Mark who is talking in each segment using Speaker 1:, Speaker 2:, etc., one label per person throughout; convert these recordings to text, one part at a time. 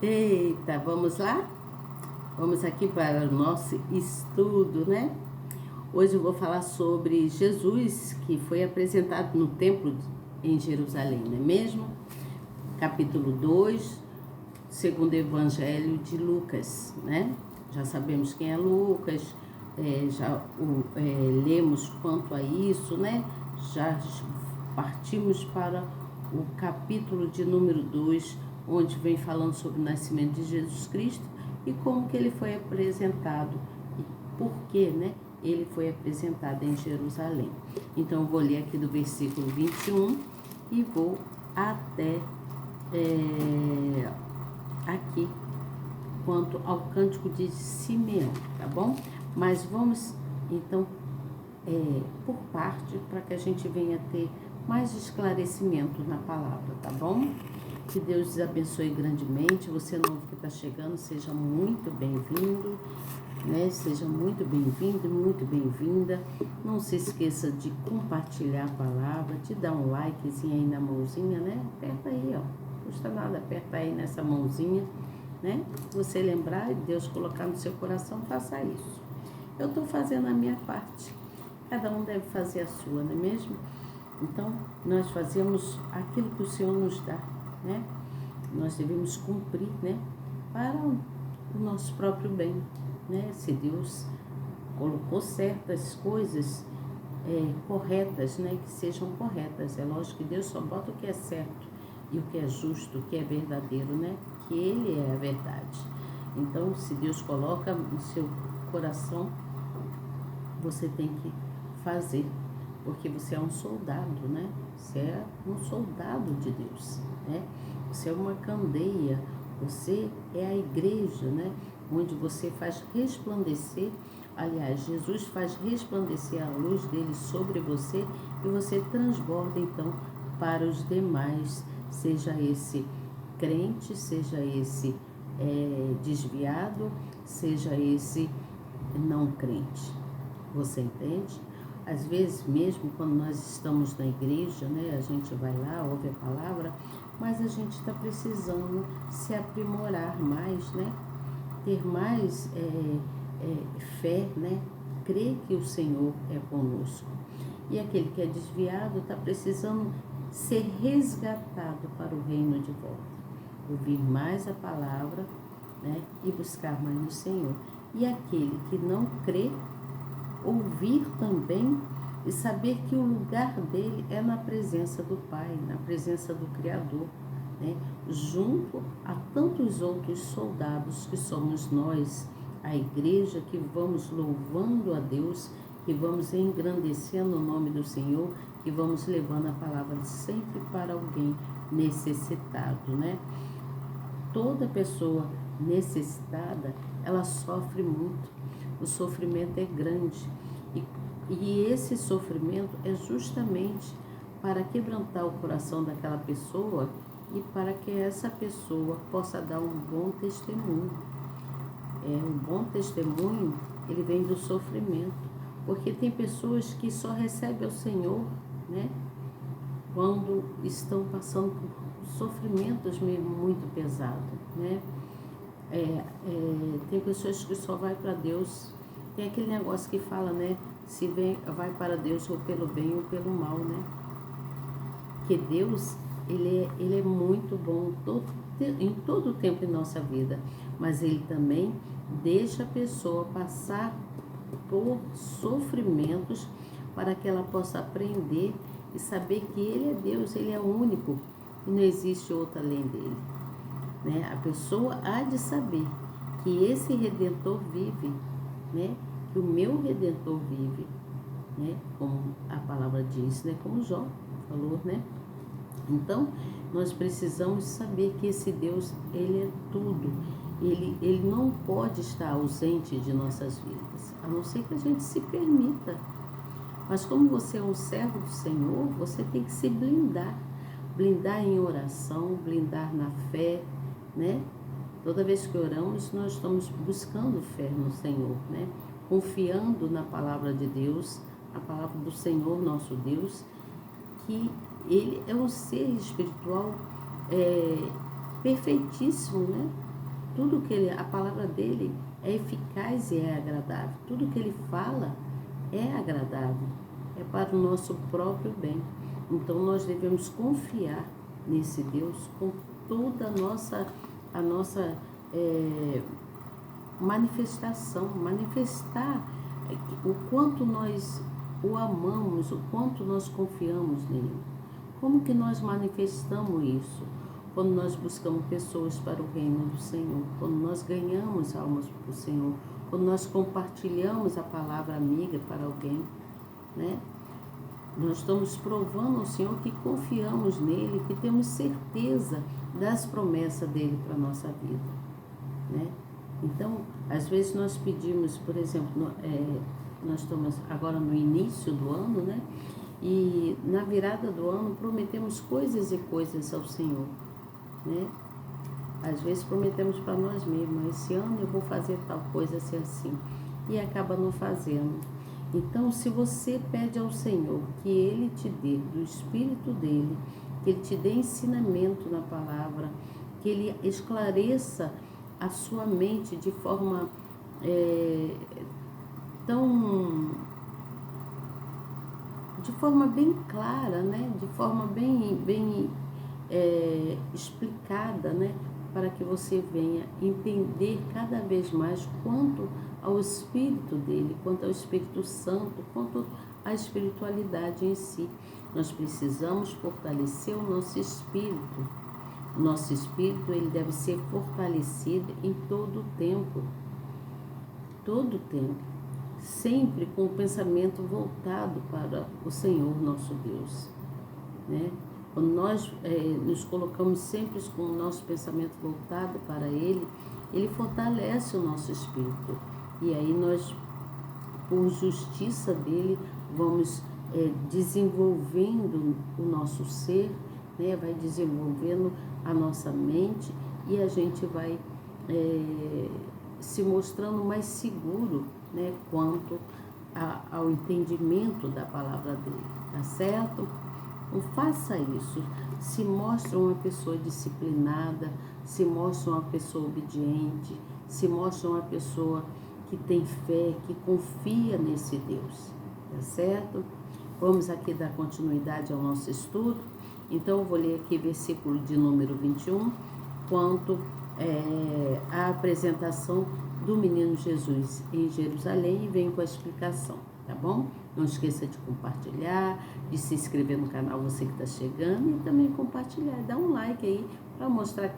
Speaker 1: Eita, vamos lá? Vamos aqui para o nosso estudo, né? Hoje eu vou falar sobre Jesus, que foi apresentado no templo em Jerusalém, não é mesmo? Capítulo 2, segundo o Evangelho de Lucas, né? Já sabemos quem é Lucas, lemos quanto a isso, né? Já partimos para o capítulo de número 2, onde vem falando sobre o nascimento de Jesus Cristo e como que ele foi apresentado e por que, né? Ele foi apresentado em Jerusalém. Então, eu vou ler aqui do versículo 21 e vou até aqui, quanto ao cântico de Simeão, tá bom? Mas vamos, então, por parte, para que a gente venha ter mais esclarecimento na palavra, tá bom? Que Deus os abençoe grandemente. Você novo que está chegando, seja muito bem-vindo, né? Seja muito bem-vindo, muito bem-vinda. Não se esqueça de compartilhar a palavra, de dar um likezinho aí na mãozinha, né? Aperta aí, ó. Não custa nada, aperta aí nessa mãozinha, né? Você lembrar e Deus colocar no seu coração, faça isso. Eu estou fazendo a minha parte. Cada um deve fazer a sua, não é mesmo? Então, nós fazemos aquilo que o Senhor nos dá, né? Nós devemos cumprir, né? Para o nosso próprio bem, né? Se Deus colocou certas coisas corretas, né? Que sejam corretas. É lógico que Deus só bota o que é certo e o que é justo, o que é verdadeiro, né? Que Ele é a verdade. Então, se Deus coloca no seu coração, você tem que fazer, porque você é um soldado, né? Você é um soldado de Deus, né? Você é uma candeia, você é a igreja, né? Onde você faz resplandecer, aliás, Jesus faz resplandecer a luz dele sobre você e você transborda então para os demais, seja esse crente, seja esse desviado, seja esse não crente. Você entende? Às vezes mesmo quando nós estamos na igreja, né, a gente vai lá, ouve a palavra, mas a gente está precisando se aprimorar mais, né? Ter mais fé, né? Crer que o Senhor é conosco. E aquele que é desviado está precisando ser resgatado para o reino de volta. Ouvir mais a palavra, né? E buscar mais no Senhor. E aquele que não crê, ouvir também e saber que o lugar dele é na presença do Pai, na presença do Criador, né? Junto a tantos outros soldados que somos nós, a igreja, que vamos louvando a Deus, que vamos engrandecendo o nome do Senhor, que vamos levando a palavra sempre para alguém necessitado, né? Toda pessoa necessitada, ela sofre muito. O sofrimento é grande. E esse sofrimento é justamente para quebrantar o coração daquela pessoa e para que essa pessoa possa dar um bom testemunho. Um bom testemunho, ele vem do sofrimento. Porque tem pessoas que só recebem o Senhor, né? Quando estão passando por sofrimentos mesmo muito pesados, né? Tem pessoas que só vai para Deus, tem aquele negócio que fala, né? Se vai para Deus ou pelo bem ou pelo mal, né? Que Deus, ele é muito bom em todo o tempo em nossa vida, mas Ele também deixa a pessoa passar por sofrimentos para que ela possa aprender e saber que Ele é Deus, Ele é único e não existe outro além dele, né? A pessoa há de saber que esse Redentor vive, né? Que o meu Redentor vive, né? Como a palavra diz, né? Como Jó falou, né? Então, nós precisamos saber que esse Deus, Ele é tudo. Ele não pode estar ausente de nossas vidas, a não ser que a gente se permita. Mas como você é um servo do Senhor, você tem que se blindar. Blindar em oração, blindar na fé, né? Toda vez que oramos, nós estamos buscando fé no Senhor, né? Confiando na palavra de Deus, a palavra do Senhor, nosso Deus, que Ele é um ser espiritual perfeitíssimo, né? Tudo que ele, a palavra dele é eficaz e é agradável. Tudo que ele fala é agradável, é para o nosso próprio bem. Então nós devemos confiar nesse Deus com toda a nossa manifestação, manifestar o quanto nós o amamos, o quanto nós confiamos nele. Como que nós manifestamos isso? Quando nós buscamos pessoas para o reino do Senhor, quando nós ganhamos almas para o Senhor, quando nós compartilhamos a palavra amiga para alguém, né? Nós estamos provando ao Senhor que confiamos nele, que temos certeza das promessas dele para a nossa vida, né? Então, às vezes nós pedimos, por exemplo, nós estamos agora no início do ano, né? E na virada do ano prometemos coisas e coisas ao Senhor, né? Às vezes prometemos para nós mesmos, esse ano eu vou fazer tal coisa assim, e acaba não fazendo. Então, se você pede ao Senhor que Ele te dê do Espírito dEle, que Ele te dê ensinamento na palavra, que Ele esclareça a sua mente de forma de forma bem clara, né? De forma bem explicada, né? Para que você venha entender cada vez mais quanto ao Espírito dele, quanto ao Espírito Santo, quanto à espiritualidade em si. Nós precisamos fortalecer o nosso espírito. O nosso espírito, ele deve ser fortalecido em todo o tempo. Todo o tempo. Sempre com o pensamento voltado para o Senhor nosso Deus, né? Quando nós nos colocamos sempre com o nosso pensamento voltado para Ele, Ele fortalece o nosso espírito. E aí nós, por justiça dEle, vamos desenvolvendo o nosso ser, né? Vai desenvolvendo a nossa mente e a gente vai se mostrando mais seguro, né? Quanto ao entendimento da palavra dEle, tá certo? Não faça isso. Se mostra uma pessoa disciplinada, se mostra uma pessoa obediente, se mostra uma pessoa que tem fé, que confia nesse Deus, tá certo? Vamos aqui dar continuidade ao nosso estudo. Então, eu vou ler aqui versículo de número 21, quanto à apresentação do menino Jesus em Jerusalém, e venho com a explicação, tá bom? Não esqueça de compartilhar, de se inscrever no canal, você que está chegando, e também compartilhar, dá um like aí para mostrar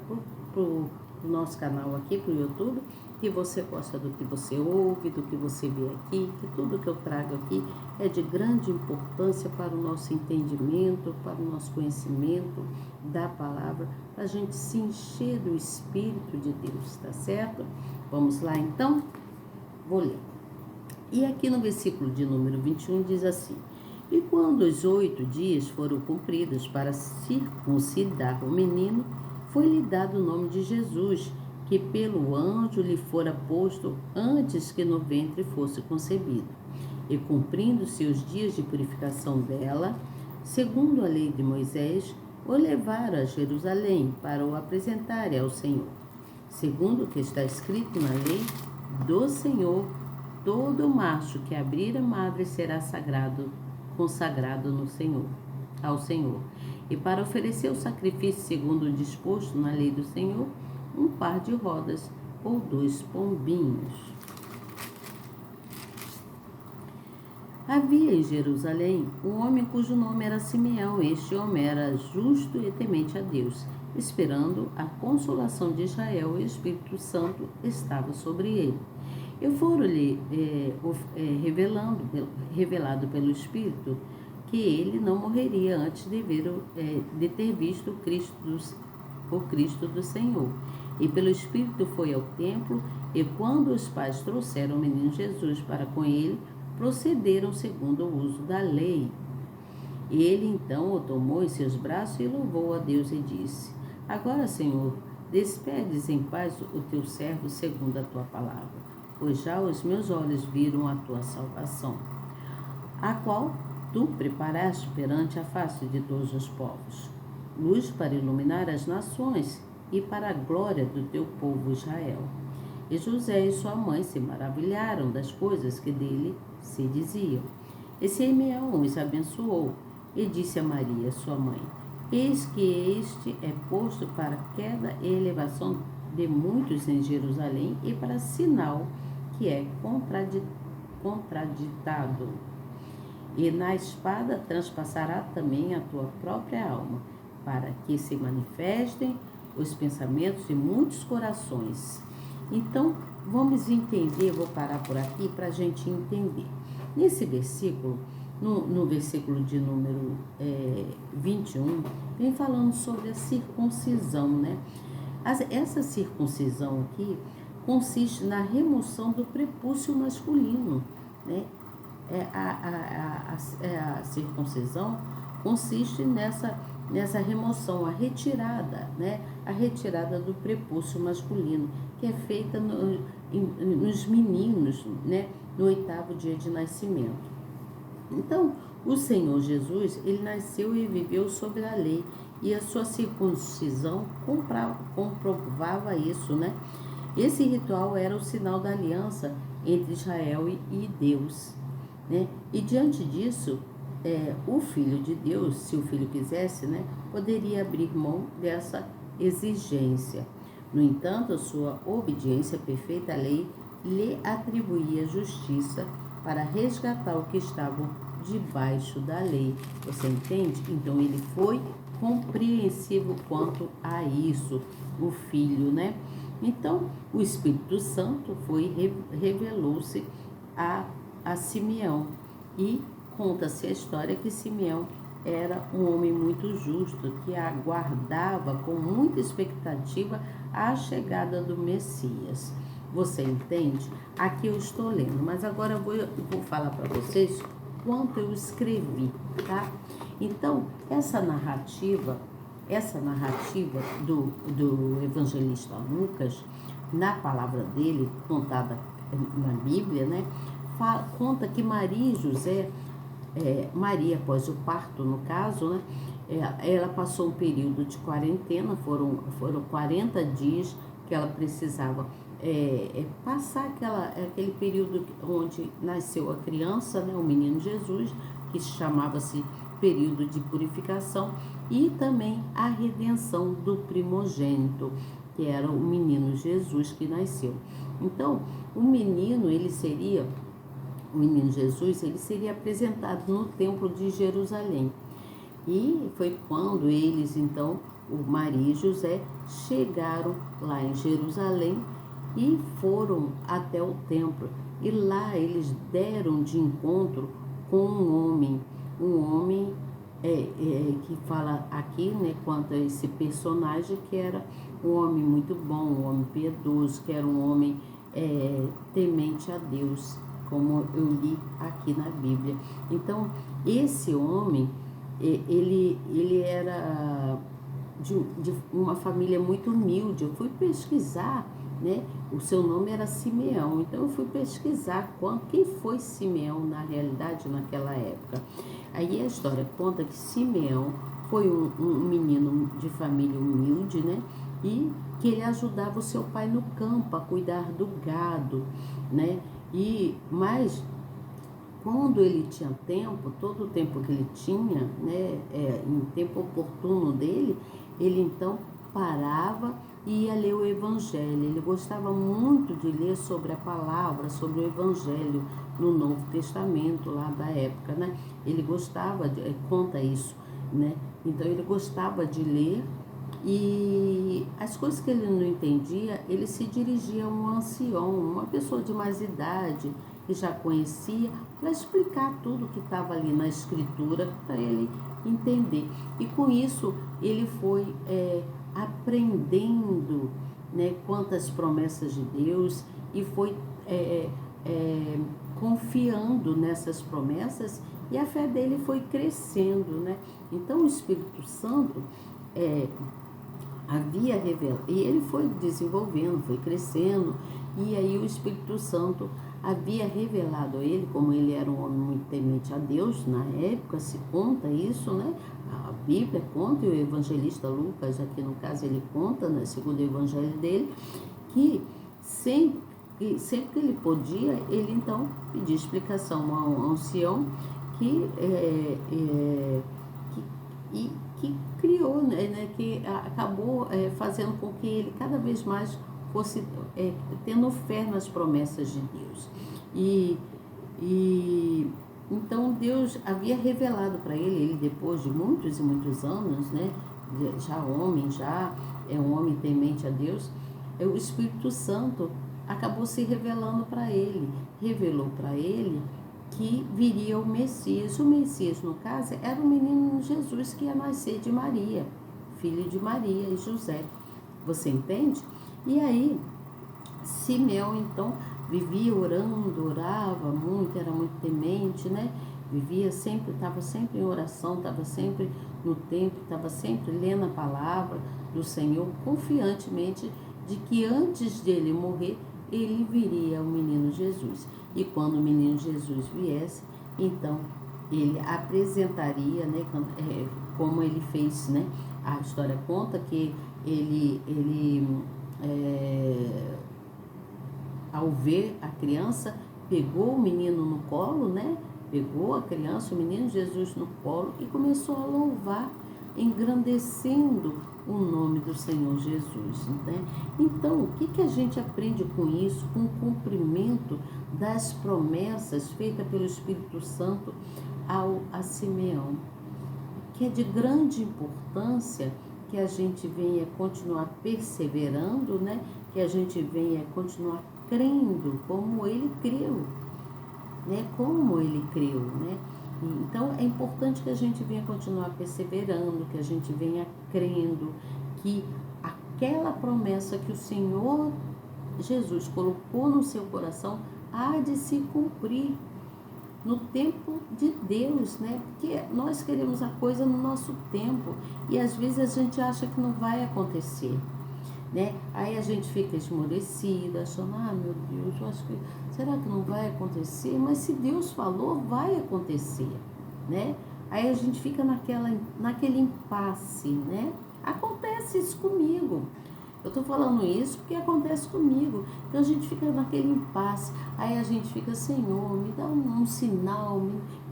Speaker 1: pro nosso canal aqui, pro YouTube, que você gosta do que você ouve, do que você vê aqui, que tudo que eu trago aqui é de grande importância para o nosso entendimento, para o nosso conhecimento da palavra, para a gente se encher do Espírito de Deus, tá certo? Vamos lá então? Vou ler. E aqui no versículo de número 21 diz assim: e quando os 8 dias foram cumpridos para circuncidar o menino, foi-lhe dado o nome de Jesus, que pelo anjo lhe fora posto antes que no ventre fosse concebido. E cumprindo-se os dias de purificação dela, segundo a lei de Moisés, o levaram a Jerusalém para o apresentarem ao Senhor. Segundo o que está escrito na lei do Senhor, todo macho que abrir a madre será consagrado no Senhor, ao Senhor. E para oferecer o sacrifício segundo o disposto na lei do Senhor, um par de rodas ou 2 pombinhos. Havia em Jerusalém um homem cujo nome era Simeão. Este homem era justo e temente a Deus, esperando a consolação de Israel, e o Espírito Santo estava sobre ele. E foram-lhe revelado pelo Espírito que ele não morreria antes de ter visto o Cristo do Senhor. E pelo Espírito foi ao templo, e quando os pais trouxeram o menino Jesus para com ele, procederam segundo o uso da lei. Ele então o tomou em seus braços e louvou a Deus e disse: agora, Senhor, despedes em paz o teu servo segundo a tua palavra, pois já os meus olhos viram a tua salvação, a qual tu preparaste perante a face de todos os povos, luz para iluminar as nações e para a glória do teu povo Israel. E José e sua mãe se maravilharam das coisas que dele se diziam. E Simeão os abençoou e disse a Maria, sua mãe: Eis que este é posto para queda e elevação de muitos em Jerusalém e para sinal que é contraditado. E na espada transpassará também a tua própria alma, para que se manifestem os pensamentos de muitos corações. Então, vamos entender, vou parar por aqui para a gente entender. Nesse versículo, no versículo de número 21, vem falando sobre a circuncisão, né? Essa circuncisão aqui consiste na remoção do prepúcio masculino, né? A circuncisão consiste nessa remoção, a retirada, né? A retirada do prepúcio masculino, que é feita nos meninos, né? No 8º dia de nascimento. Então, o Senhor Jesus, ele nasceu e viveu sob a lei, e a sua circuncisão comprovava isso, né? Esse ritual era o sinal da aliança entre Israel e Deus, né? E diante disso, o Filho de Deus, se o Filho quisesse, né, poderia abrir mão dessa exigência. No entanto, a sua obediência perfeita à lei lhe atribuía justiça para resgatar o que estava debaixo da lei. Você entende? Então, ele foi compreensivo quanto a isso, o Filho, né? Então, o Espírito Santo revelou-se a Simeão, e conta-se a história que Simeão era um homem muito justo, que aguardava com muita expectativa a chegada do Messias. Você entende? Aqui eu estou lendo, mas agora eu vou falar para vocês quanto eu escrevi, tá? Então, essa narrativa do evangelista Lucas, na palavra dele, contada na Bíblia, né? Conta que Maria e José, Maria após o parto, no caso, né? Ela passou um período de quarentena, foram 40 dias que ela precisava passar aquele período onde nasceu a criança, né? O menino Jesus, que chamava-se período de purificação, e também a redenção do primogênito, que era o menino Jesus que nasceu. Então, o menino Jesus, ele seria apresentado no templo de Jerusalém. E foi quando eles, então, o Maria e José, chegaram lá em Jerusalém e foram até o templo. E lá eles deram de encontro com um homem que fala aqui, né, quanto a esse personagem, que era um homem muito bom, um homem piedoso, que era um homem temente a Deus, como eu li aqui na Bíblia. Então, esse homem, ele era de uma família muito humilde. Eu fui pesquisar, né? O seu nome era Simeão. Então, eu fui pesquisar quem foi Simeão na realidade naquela época. Aí a história conta que Simeão foi um menino de família humilde, né? E que ele ajudava o seu pai no campo a cuidar do gado, né? Mas quando ele tinha tempo, todo o tempo que ele tinha, né, em tempo oportuno dele, ele então parava e ia ler o Evangelho. Ele gostava muito de ler sobre a palavra, sobre o Evangelho no Novo Testamento, lá da época, né? Ele gostava, conta isso, né? Então ele gostava de ler, e as coisas que ele não entendia, ele se dirigia a um ancião, uma pessoa de mais idade, que já conhecia, para explicar tudo que estava ali na escritura para ele entender. E com isso ele foi aprendendo, né, quantas promessas de Deus, e foi confiando nessas promessas, e a fé dele foi crescendo, né? Então o Espírito Santo havia revelado, e ele foi desenvolvendo, foi crescendo, e aí o Espírito Santo havia revelado a ele, como ele era um homem muito temente a Deus, na época se conta isso, né? Bíblia conta, e o evangelista Lucas, aqui no caso, ele conta, né, segundo o evangelho dele, que sempre que ele podia, ele então pedia explicação a um ancião que, que criou, né, que acabou fazendo com que ele cada vez mais fosse tendo fé nas promessas de Deus. E então Deus havia revelado para ele depois de muitos e muitos anos, né, já é um homem temente a Deus, o Espírito Santo acabou se revelando para ele, revelou para ele que viria o Messias. O Messias, no caso, era o menino Jesus que ia nascer de Maria, filho de Maria e José. Você entende? E aí, Simeão, então, vivia orando, orava muito, era muito temente, né? Vivia sempre, estava sempre em oração, estava sempre no templo, estava sempre lendo a palavra do Senhor, confiantemente de que antes dele morrer, ele viria o menino Jesus. E quando o menino Jesus viesse, então ele apresentaria, né, como ele fez, né? A história conta que ele ao ver a criança, pegou o menino no colo, né? Pegou a criança, o menino Jesus no colo e começou a louvar, engrandecendo o nome do Senhor Jesus, né? Então, o que a gente aprende com isso, com o cumprimento das promessas feitas pelo Espírito Santo a Simeão? Que é de grande importância que a gente venha continuar perseverando, né? Que a gente venha continuar crendo como ele creu, né? Como ele creu, né? Então é importante que a gente venha continuar perseverando, que a gente venha crendo que aquela promessa que o Senhor Jesus colocou no seu coração há de se cumprir no tempo de Deus, né? Porque nós queremos a coisa no nosso tempo e às vezes a gente acha que não vai acontecer, né? Aí a gente fica esmorecida, achando, meu Deus, eu acho que, será que não vai acontecer? Mas se Deus falou, vai acontecer, né? Aí a gente fica naquele impasse, né? Acontece isso comigo. Eu tô falando isso porque acontece comigo. Então a gente fica naquele impasse. Aí a gente fica, Senhor, me dá um sinal,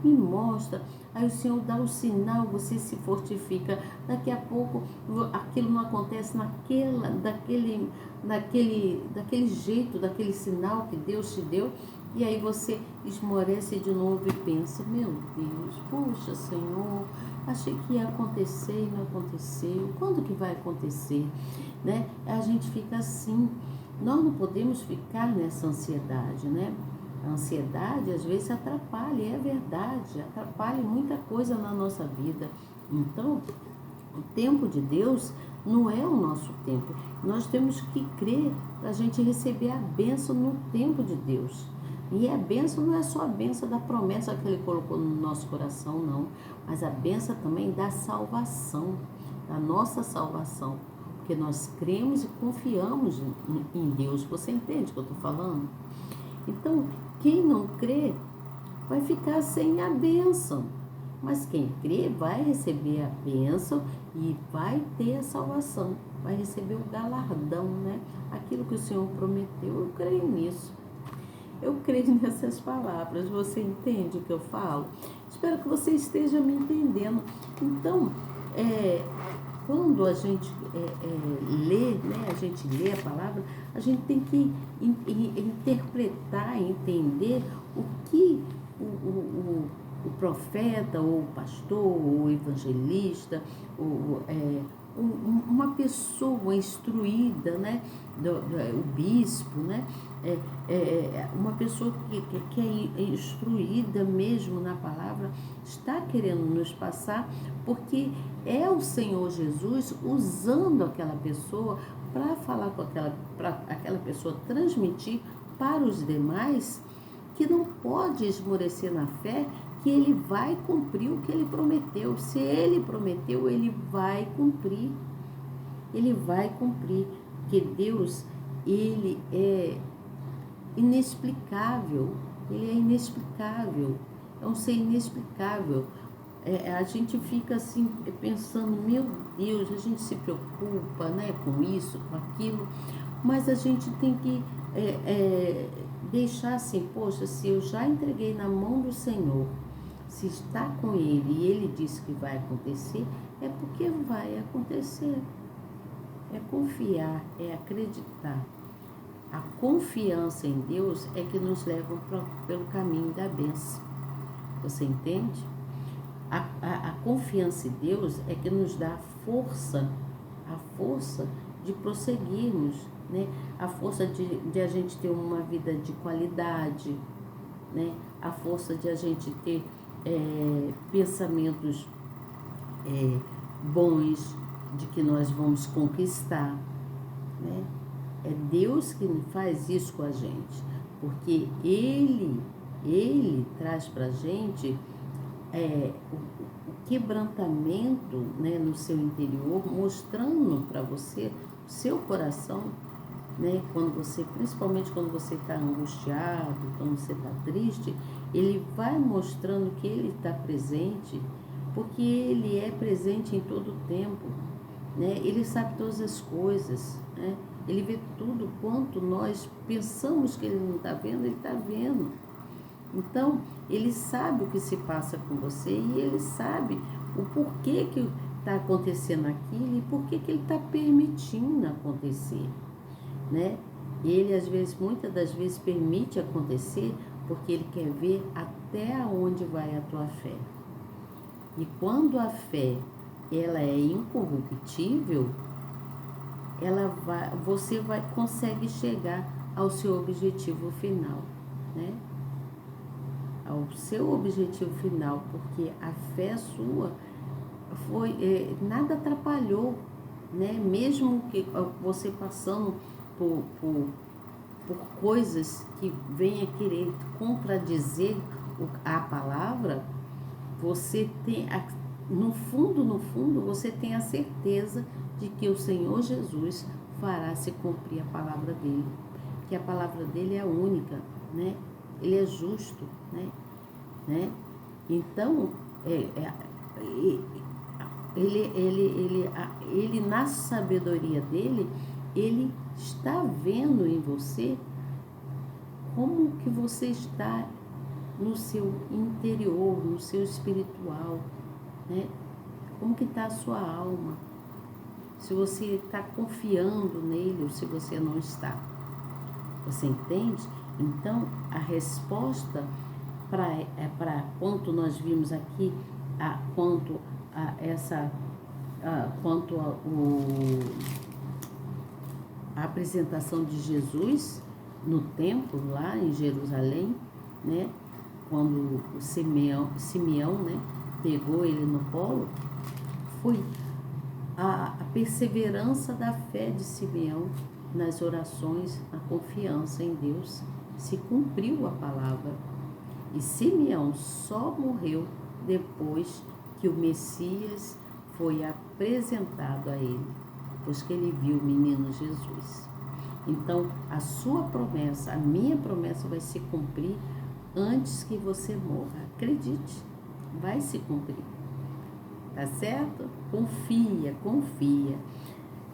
Speaker 1: me mostra. Aí o Senhor dá o sinal, você se fortifica. Daqui a pouco aquilo não acontece daquele jeito, daquele sinal que Deus te deu. E aí você esmorece de novo e pensa, meu Deus, puxa Senhor, achei que ia acontecer e não aconteceu. Quando que vai acontecer? Né? A gente fica assim. Nós não podemos ficar nessa ansiedade, né? A ansiedade às vezes atrapalha, é verdade, atrapalha muita coisa na nossa vida. Então, o tempo de Deus não é o nosso tempo. Nós temos que crer para a gente receber a bênção no tempo de Deus. E a bênção não é só a bênção da promessa que Ele colocou no nosso coração, não. Mas a bênção também da salvação, da nossa salvação. Porque nós cremos e confiamos em Deus. Você entende o que eu estou falando? Então, quem não crê vai ficar sem a bênção. Mas quem crê vai receber a bênção e vai ter a salvação. Vai receber o galardão, né? Aquilo que o Senhor prometeu, eu creio nisso. Eu creio nessas palavras. Você entende o que eu falo? Espero que você esteja me entendendo. Então, quando a gente lê, né, a gente lê a palavra, a gente tem que interpretar, entender o que o profeta, ou o pastor, ou o evangelista, uma pessoa instruída, né, o bispo, né, uma pessoa que é instruída mesmo na palavra, está querendo nos passar, porque é o Senhor Jesus usando aquela pessoa para falar para aquela pessoa transmitir para os demais que não pode esmorecer na fé, que ele vai cumprir o que ele prometeu. Se ele prometeu, ele vai cumprir. Ele vai cumprir. Porque Deus, ele é inexplicável. Ele é inexplicável. É um ser inexplicável. a gente fica assim pensando, meu Deus, a gente se preocupa, né, com isso, com aquilo, mas a gente tem que deixar assim, poxa, se eu já entreguei na mão do Senhor, se está com Ele e Ele disse que vai acontecer, é porque vai acontecer. É confiar, é acreditar. A confiança em Deus é que nos leva pelo caminho da bênção. Você entende? A confiança em Deus é que nos dá a força de prosseguirmos, né? A força de a gente ter uma vida de qualidade, né? A força de a gente ter pensamentos bons, de que nós vamos conquistar, né? É Deus que faz isso com a gente, porque Ele traz para a gente o quebrantamento, né, no seu interior, mostrando para você o seu coração, né, principalmente quando você está angustiado, quando você está triste, Ele vai mostrando que Ele está presente, porque Ele é presente em todo o tempo, né? Ele sabe todas as coisas, né? Ele vê tudo quanto nós pensamos que Ele não está vendo, Ele está vendo. Então, Ele sabe o que se passa com você e Ele sabe o porquê que está acontecendo aquilo e porquê que Ele está permitindo acontecer, né? Ele, às vezes, muitas das vezes, permite acontecer porque Ele quer ver até onde vai a tua fé. E quando a fé ela é incorruptível, você consegue chegar ao seu objetivo final, né? Ao seu objetivo final, porque a fé sua nada atrapalhou, né? Mesmo que você passando por coisas que venha querer contradizer a palavra, você tem, no fundo, você tem a certeza de que o Senhor Jesus fará se cumprir a palavra dele, que a palavra dele é única, né? Ele é justo, né? Então, ele na sabedoria dele, ele está vendo em você como que você está no seu interior, no seu espiritual, né? Como que está a sua alma? Se você está confiando nele ou se você não está. Você entende? Então, a resposta para quanto nós vimos aqui, quanto a apresentação de Jesus no templo lá em Jerusalém, né? Quando o Simeão, né, pegou ele no colo, foi a perseverança da fé de Simeão nas orações, na confiança em Deus, se cumpriu a palavra. E Simeão só morreu depois que o Messias foi apresentado a ele, depois que ele viu o menino Jesus. Então, a sua promessa, a minha promessa vai se cumprir antes que você morra. Acredite, vai se cumprir. Tá certo? Confia,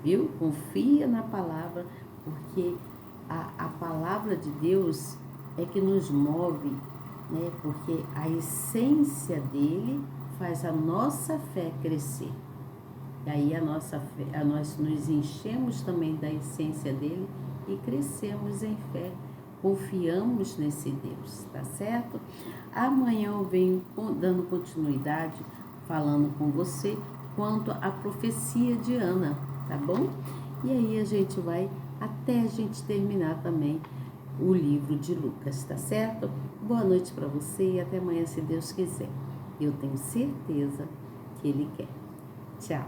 Speaker 1: viu? Confia na palavra, porque a palavra de Deus é que nos move, né? Porque a essência dele faz a nossa fé crescer. E aí nós nos enchemos também da essência dele e crescemos em fé. Confiamos nesse Deus, tá certo? Amanhã eu venho dando continuidade, falando com você quanto à profecia de Ana, tá bom? E aí a gente vai até a gente terminar também o livro de Lucas, tá certo? Boa noite para você e até amanhã, se Deus quiser. Eu tenho certeza que Ele quer. Tchau.